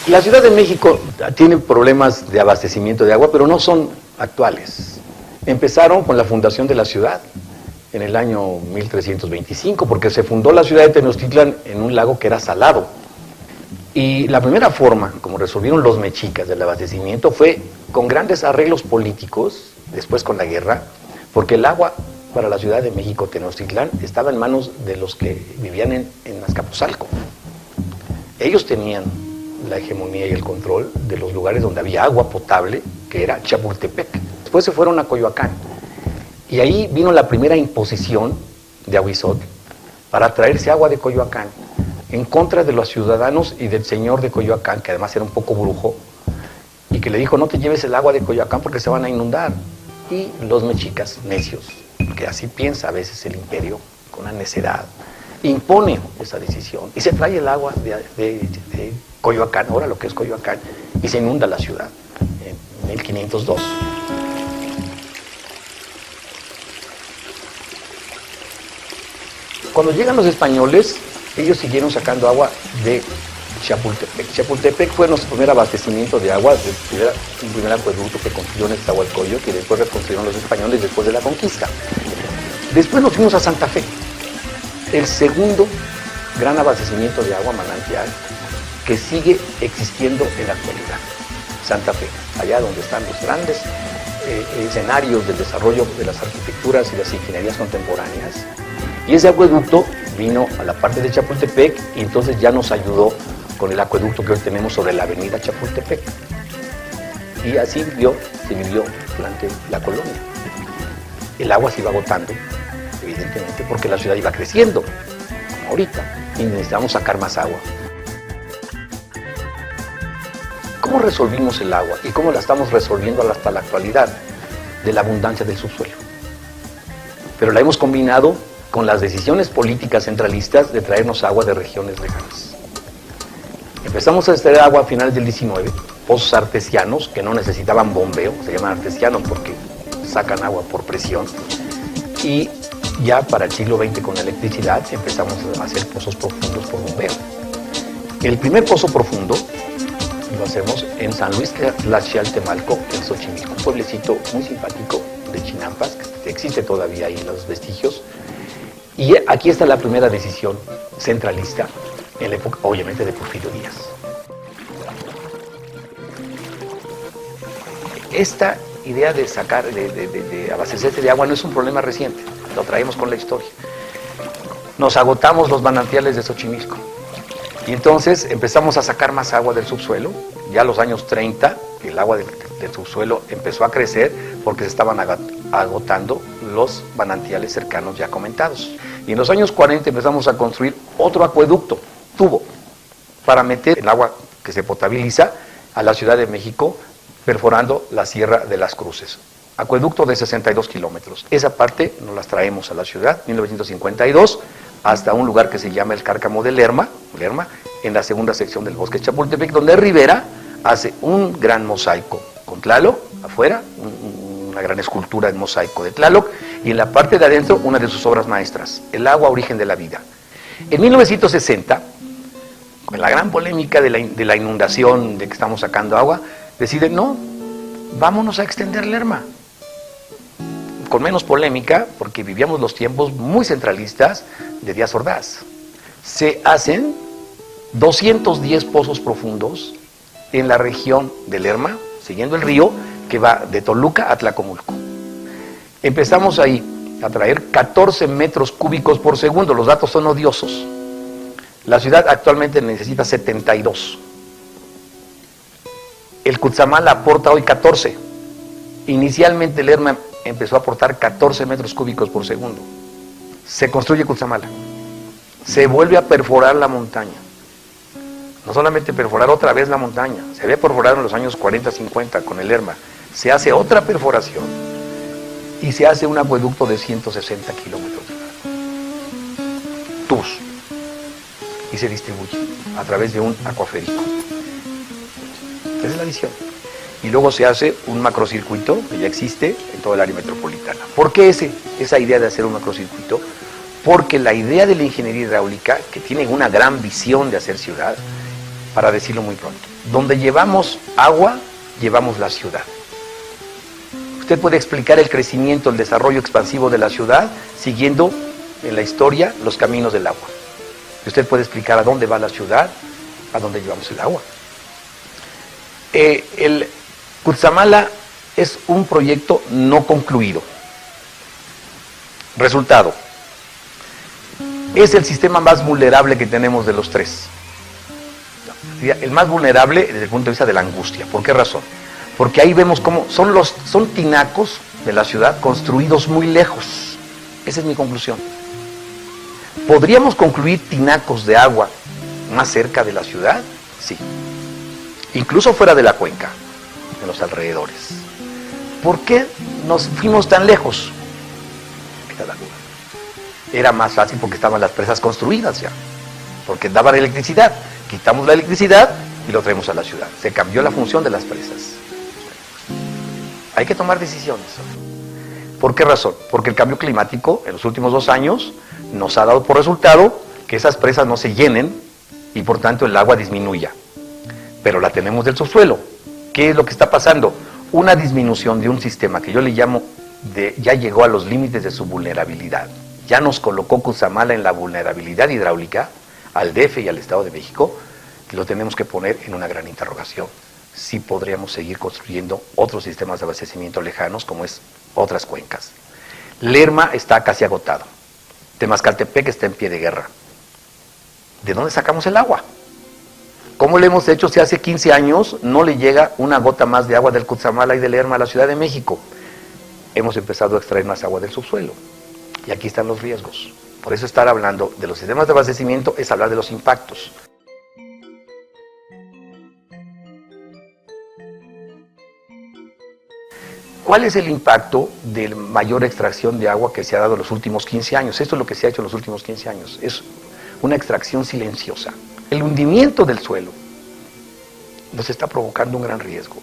La Ciudad de México tiene problemas de abastecimiento de agua, pero no son actuales. Empezaron con la fundación de la ciudad en el año 1325, porque se fundó la ciudad de Tenochtitlan en un lago que era salado. Y la primera forma, como resolvieron los mexicas del abastecimiento, fue con grandes arreglos políticos, después con la guerra, porque el agua para la Ciudad de México, Tenochtitlán, estaba en manos de los que vivían en Azcapotzalco. Ellos tenían la hegemonía y el control de los lugares donde había agua potable, que era Chapultepec. Después se fueron a Coyoacán, y ahí vino la primera imposición de Ahuizotl para traerse agua de Coyoacán, en contra de los ciudadanos y del señor de Coyoacán, que además era un poco brujo, y que le dijo: no te lleves el agua de Coyoacán porque se van a inundar. Y los mexicas, necios, que así piensa a veces el imperio, con una necedad, impone esa decisión, y se trae el agua de Coyoacán, ahora lo que es Coyoacán, y se inunda la ciudad en 1502. Cuando llegan los españoles, ellos siguieron sacando agua de Chapultepec. Chapultepec fue nuestro primer abastecimiento de agua, un primer acueducto que construyó Nezahualcóyotl, que después reconstruyeron los españoles después de la conquista. Después nos fuimos a Santa Fe, el segundo gran abastecimiento de agua manantial que sigue existiendo en la actualidad. Santa Fe, allá donde están los grandes escenarios del desarrollo de las arquitecturas y las ingenierías contemporáneas. Y ese acueducto vino a la parte de Chapultepec y entonces ya nos ayudó con el acueducto que hoy tenemos sobre la avenida Chapultepec. Y así se vivió durante la colonia. El agua se iba agotando, evidentemente, porque la ciudad iba creciendo, como ahorita, y necesitamos sacar más agua. ¿Cómo resolvimos el agua y cómo la estamos resolviendo hasta la actualidad? De la abundancia del subsuelo. Pero la hemos combinado con las decisiones políticas centralistas de traernos agua de regiones lejanas. Empezamos a extraer agua a finales del 19, pozos artesianos que no necesitaban bombeo, se llaman artesianos porque sacan agua por presión, y ya para el siglo XX con la electricidad empezamos a hacer pozos profundos por bombeo. El primer pozo profundo lo hacemos en San Luis Tlaxialtemalco, en Xochimilco, un pueblecito muy simpático de Chinampas, que existe todavía ahí los vestigios. Y aquí está la primera decisión centralista, en la época, obviamente, de Porfirio Díaz. Esta idea de sacar, de abastecerse de agua no es un problema reciente, lo traemos con la historia. Nos agotamos los manantiales de Xochimilco. Y entonces empezamos a sacar más agua del subsuelo. Ya a los años 30, el agua del subsuelo empezó a crecer porque se estaban agotando los manantiales cercanos ya comentados. Y en los años 40 empezamos a construir otro acueducto, tubo, para meter el agua que se potabiliza a la Ciudad de México, perforando la Sierra de las Cruces. Acueducto de 62 kilómetros. Esa parte nos las traemos a la ciudad, 1952, hasta un lugar que se llama el Cárcamo de Lerma, en la segunda sección del bosque Chapultepec, donde Rivera hace un gran mosaico con Tlaloc afuera, una gran escultura en mosaico de Tlaloc, y en la parte de adentro una de sus obras maestras, El agua, origen de la vida. En 1960, con la gran polémica de la inundación, de que estamos sacando agua, deciden: no, vámonos a extender Lerma. Con menos polémica, porque vivíamos los tiempos muy centralistas de Díaz Ordaz. Se hacen 210 pozos profundos en la región de Lerma, siguiendo el río que va de Toluca a Tlacomulco. Empezamos ahí a traer 14 metros cúbicos por segundo, los datos son odiosos. La ciudad actualmente necesita 72. El Cutzamala aporta hoy 14. Inicialmente Lerma empezó a aportar 14 metros cúbicos por segundo. Se construye Cutzamala. Se vuelve a perforar la montaña. No solamente perforar otra vez la montaña, se había perforado en los años 40-50 con el Lerma. Se hace otra perforación y se hace un acueducto de 160 kilómetros de largo. Tubos. Y se distribuye a través de un acuaférico. Esa es la visión. Y luego se hace un macrocircuito que ya existe en todo el área metropolitana. ¿Por qué esa idea de hacer un macrocircuito? Porque la idea de la ingeniería hidráulica, que tiene una gran visión de hacer ciudad, para decirlo muy pronto. Donde llevamos agua, llevamos la ciudad. Usted puede explicar el crecimiento, el desarrollo expansivo de la ciudad siguiendo en la historia los caminos del agua. Usted puede explicar a dónde va la ciudad, a dónde llevamos el agua. El Cutzamala es un proyecto no concluido. Resultado, es el sistema más vulnerable que tenemos de los tres. El más vulnerable desde el punto de vista de la angustia. ¿Por qué razón? Porque ahí vemos cómo son tinacos de la ciudad construidos muy lejos. Esa es mi conclusión. ¿Podríamos concluir tinacos de agua más cerca de la ciudad? Sí. Incluso fuera de la cuenca, en los alrededores. ¿Por qué nos fuimos tan lejos? Era la duda. Era más fácil porque estaban las presas construidas ya, porque daban electricidad. Quitamos la electricidad y lo traemos a la ciudad. Se cambió la función de las presas. Hay que tomar decisiones. ¿Por qué razón? Porque el cambio climático en los últimos 2 años nos ha dado por resultado que esas presas no se llenen y por tanto el agua disminuya. Pero la tenemos del subsuelo. ¿Qué es lo que está pasando? Una disminución de un sistema que yo le llamo ya llegó a los límites de su vulnerabilidad. Ya nos colocó Cutzamala en la vulnerabilidad hidráulica al DF y al Estado de México, que lo tenemos que poner en una gran interrogación. Si podríamos seguir construyendo otros sistemas de abastecimiento lejanos como es otras cuencas. Lerma está casi agotado. Temascaltepec está en pie de guerra. ¿De dónde sacamos el agua? ¿Cómo le hemos hecho si hace 15 años no le llega una gota más de agua del Cutzamala y de Lerma a la Ciudad de México? Hemos empezado a extraer más agua del subsuelo. Y aquí están los riesgos. Por eso estar hablando de los sistemas de abastecimiento es hablar de los impactos. ¿Cuál es el impacto de mayor extracción de agua que se ha dado en los últimos 15 años? Esto es lo que se ha hecho en los últimos 15 años. Es una extracción silenciosa. El hundimiento del suelo nos está provocando un gran riesgo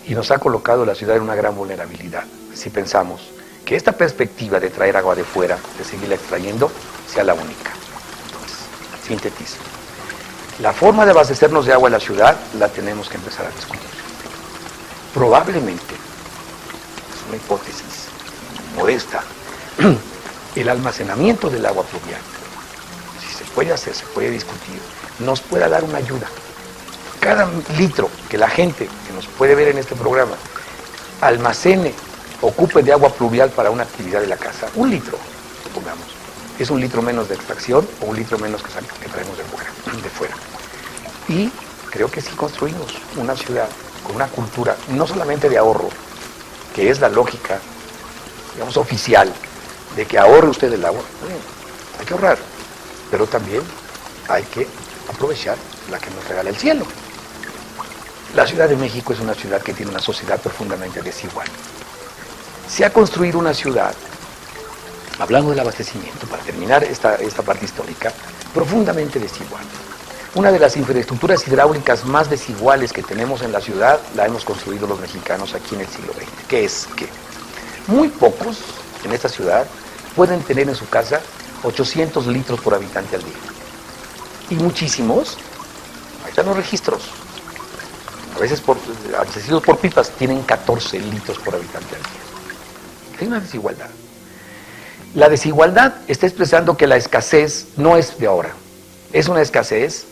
y nos ha colocado la ciudad en una gran vulnerabilidad. Si pensamos que esta perspectiva de traer agua de fuera, de seguirla extrayendo, sea la única. Entonces, sintetizo. La forma de abastecernos de agua en la ciudad la tenemos que empezar a discutir. Probablemente, es una hipótesis modesta, el almacenamiento del agua pluvial, si se puede hacer, se puede discutir, nos pueda dar una ayuda. Cada litro que la gente que nos puede ver en este programa almacene, ocupe de agua pluvial para una actividad de la casa, 1 litro, supongamos, es 1 litro menos de extracción o 1 litro menos que traemos de fuera. Y creo que si construimos una ciudad con una cultura no solamente de ahorro, que es la lógica, digamos, oficial, de que ahorre usted el agua, hay que ahorrar, pero también hay que aprovechar la que nos regala el cielo. La Ciudad de México es una ciudad que tiene una sociedad profundamente desigual. Se ha construido una ciudad, hablando del abastecimiento, para terminar esta parte histórica, profundamente desigual. Una de las infraestructuras hidráulicas más desiguales que tenemos en la ciudad la hemos construido los mexicanos aquí en el siglo XX. ¿Qué es? Que muy pocos en esta ciudad pueden tener en su casa 800 litros por habitante al día. Y muchísimos, ahí están los registros, a veces abastecidos por pipas, tienen 14 litros por habitante al día. Hay una desigualdad. La desigualdad está expresando que la escasez no es de ahora, es una escasez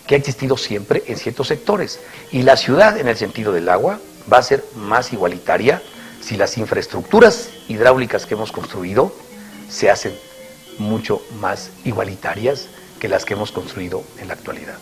que ha existido siempre en ciertos sectores. Y la ciudad, en el sentido del agua, va a ser más igualitaria si las infraestructuras hidráulicas que hemos construido se hacen mucho más igualitarias que las que hemos construido en la actualidad.